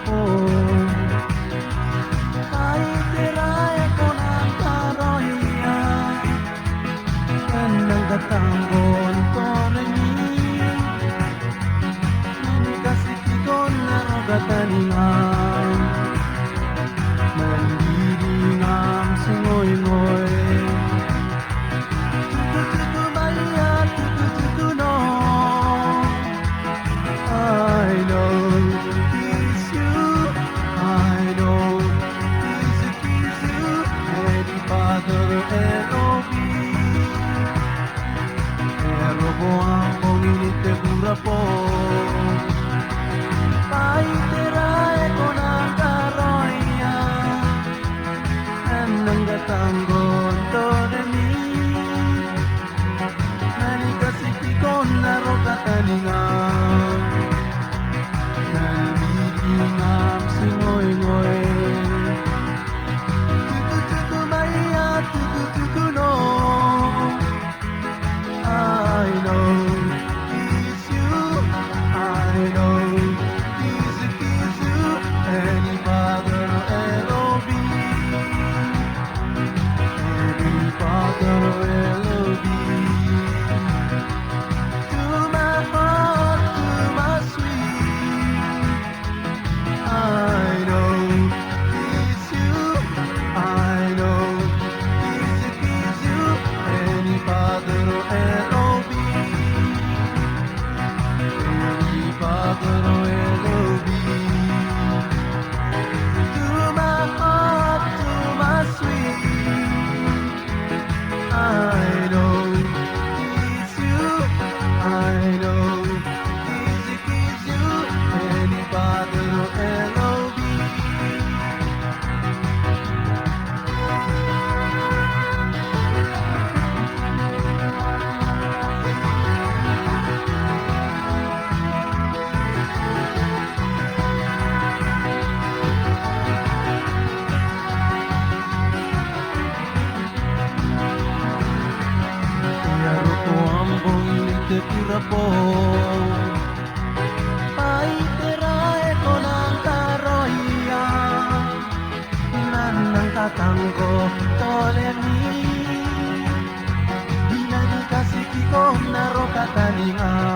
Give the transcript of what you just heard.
po. Paitirae ko ng karohiya, kanang katanggon ko rin kasi tikon na rogataningan, mandidingam singoy-ngoy. Tutu-tutu baya, tutu-tutu no, I know it's you, I know it's you, Eddie Father L.O.B. Pero po ang pong pura po, paitirae ko ng karohiya, anang gatanggon to de mi, nanikasipikon na rogataningan, nalilingam singoy-ngoy. Tutu-tutu maya, tutu-tutu no, I know it's you, I know it's you, Eddie Father L.O.B. Eddie Father L.O.B. To my heart, to my sweet, I know it's you, I know it's you, Eddie Father L.O.B. Eddie Father L.O.B. To my heart, to my sweet, I know it's you, I know it's you, Eddie Father L.O.B. Pero po ang buong pura po, paitirae ko ng karohiya, nanang tatanggo toleni, di na di kasi kiko na rogataningan.